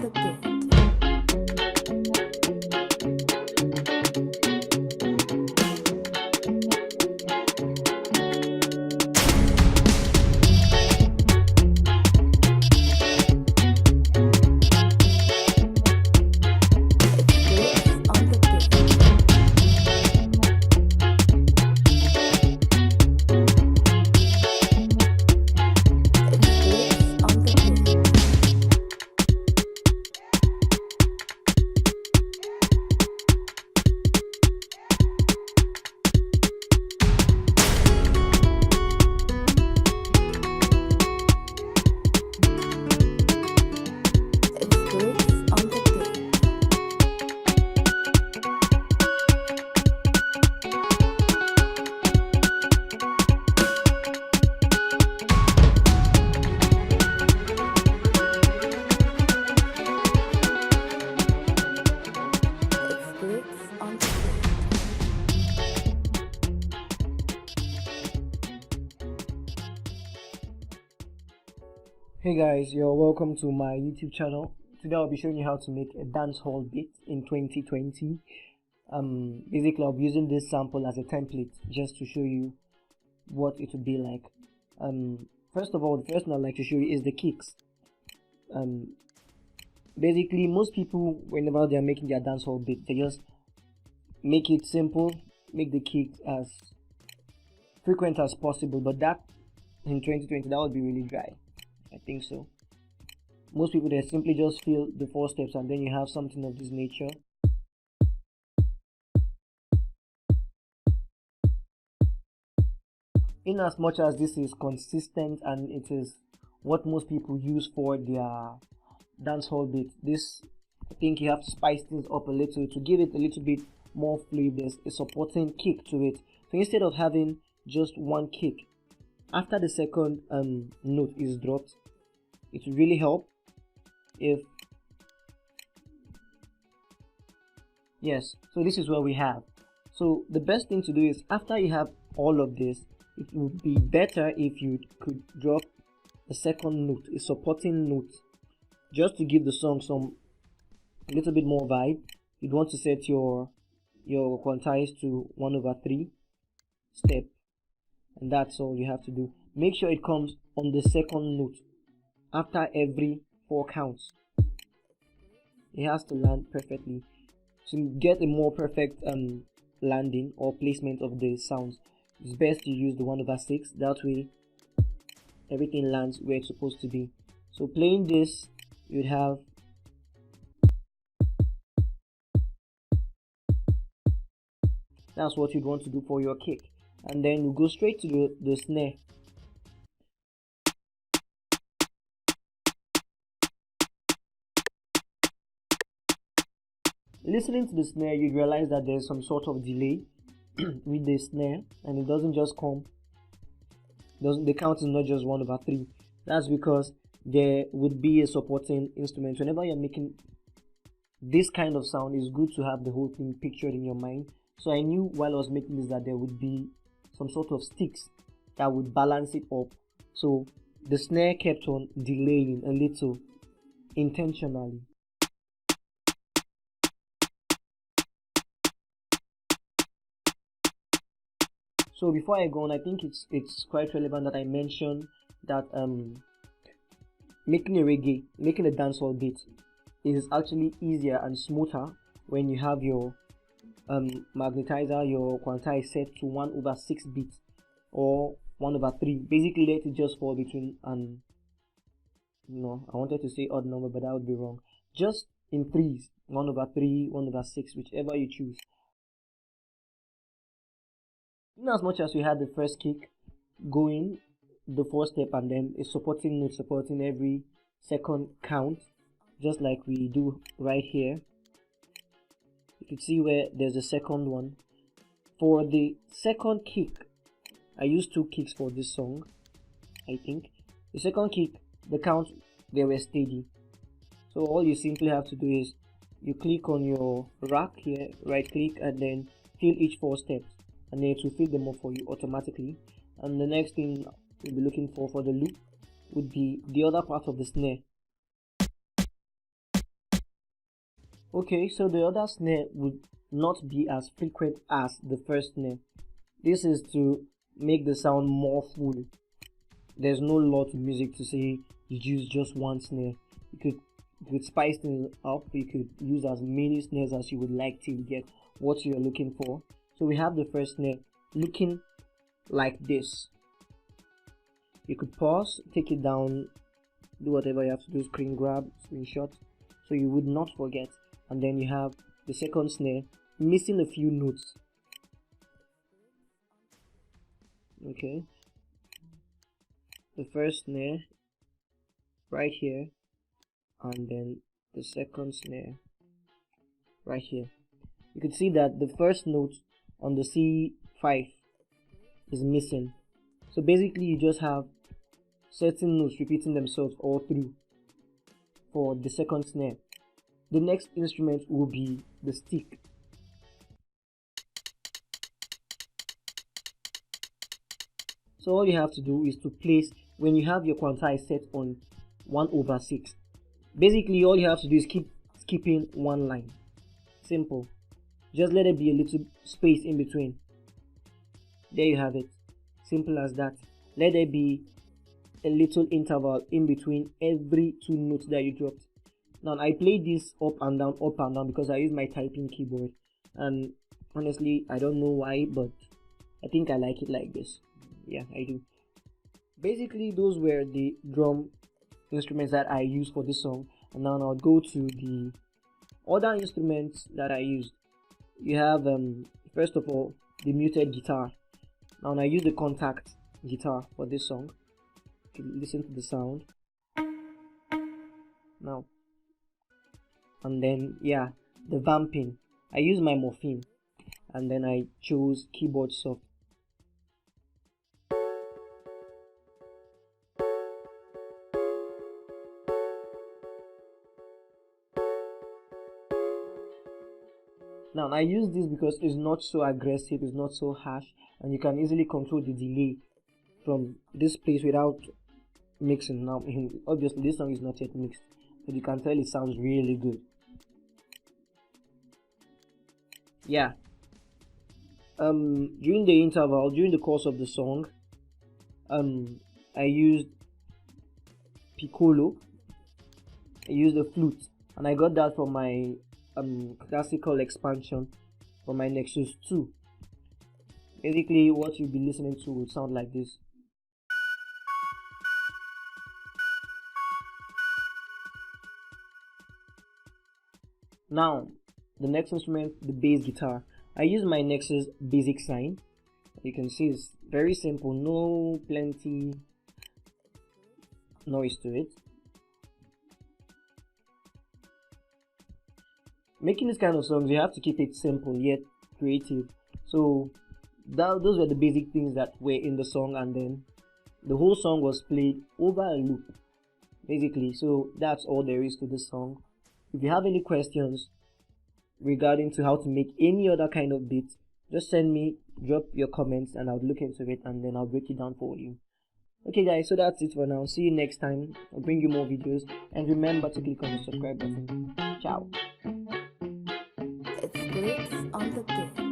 the beat. Hey guys, you're welcome to my YouTube channel. Today I'll be showing you how to make a dancehall beat in 2020. Basically I'll be using this sample as a template just to show you what it would be like. First of all, the first thing I'd like to show you is the kicks. Basically most people, whenever they're making their dancehall beat, they just make it simple, make the kicks as frequent as possible, but that in 2020 that would be really dry. I think so. Most people, they simply just feel the 4 steps and then you have something of this nature. In as much as this is consistent and it is what most people use for their dancehall beat, this, I think you have to spice things up a little to give it a little bit more flavor. There's a supporting kick to it. So instead of having just one kick, after the second note is dropped, it will really help if, yes, so this is what we have. So the best thing to do is, after you have all of this, it would be better if you could drop a second note, a supporting note, just to give the song some little bit more vibe. You'd want to set your quantize to 1/3 step, and that's all you have to do. Make sure it comes on the second note after every 4 counts. It has to land perfectly. To get a more perfect landing or placement of the sounds, it's best to use the 1/6. That way everything lands where it's supposed to be. So playing this, you'd have that's what you'd want to do for your kick. And then you go straight to the snare. Listening to the snare, you realize that there's some sort of delay with the snare, and it doesn't just come, the count is not just 1/3. That's because there would be a supporting instrument. Whenever you're making this kind of sound, it's good to have the whole thing pictured in your mind. So I knew while I was making this that there would be some sort of sticks that would balance it up. So the snare kept on delaying a little intentionally. So before I go on, I think it's quite relevant that I mention that making a dancehall beat is actually easier and smoother when you have your magnetizer, your quantize set to 1/6 beats or 1/3. Basically let it just fall between, and I wanted to say odd number, but that would be wrong. Just in threes, 1/3, 1/6, whichever you choose. In as much as we had the first kick going, the 4 step, and then a supporting note supporting every second count, just like we do right here. You can see where there's a second one. For the second kick, I used 2 kicks for this song, I think. The second kick, the count, they were steady. So all you simply have to do is you click on your rack here, right click, and then fill each 4 steps, and then it will fill them up for you automatically. And the next thing you'll be looking for the loop would be the other part of the snare. Okay, so the other snare would not be as frequent as the first snare. This is to make the sound more full. There's no lot of music to say you use just one snare. You could spice things up. You could use as many snares as you would like till you get what you're looking for. So we have the first snare looking like this. You could pause, take it down, do whatever you have to do, screen grab, screenshot, so you would not forget. And then you have the second snare missing a few notes. Okay, the first snare right here, and then the second snare right here. You can see that the first note on the C5 is missing. So basically you just have certain notes repeating themselves all through for the second snare. The next instrument will be the stick. So all you have to do is to place, when you have your quantize set on 1/6, basically all you have to do is keep skipping one line. Simple. Just let it be a little space in between. There you have it. Simple as that. Let there be a little interval in between every two notes that you dropped. Now I play this up and down because I use my typing keyboard, and honestly I don't know why, but I think I like it like this. Yeah, I do. Basically those were the drum instruments that I used for this song, and now I'll go to the other instruments that I used. You have first of all the muted guitar. Now I use the contact guitar for this song. You can listen to the sound now. And then yeah, the vamping, I use my morphine, and then I chose keyboard soft. Now I use this because it's not so aggressive, it's not so harsh, and you can easily control the delay from this place without mixing. Now obviously this song is not yet mixed, but you can tell it sounds really good. Yeah. During the interval, during the course of the song, I used piccolo, I used the flute, and I got that from my classical expansion for my Nexus 2. Basically what you'll be listening to will sound like this. Now the next instrument, the bass guitar. I use my Nexus basic sign. You can see it's very simple, no plenty noise to it. Making this kind of songs, you have to keep it simple yet creative. So those were the basic things that were in the song, and then the whole song was played over a loop basically. So that's all there is to this song. If you have any questions regarding to how to make any other kind of beat, just send me, drop your comments, and I'll look into it and then I'll break it down for you. Okay guys, so that's it for now. See you next time. I'll bring you more videos, and remember to click on the subscribe button. Ciao. It's Glitz on the beat.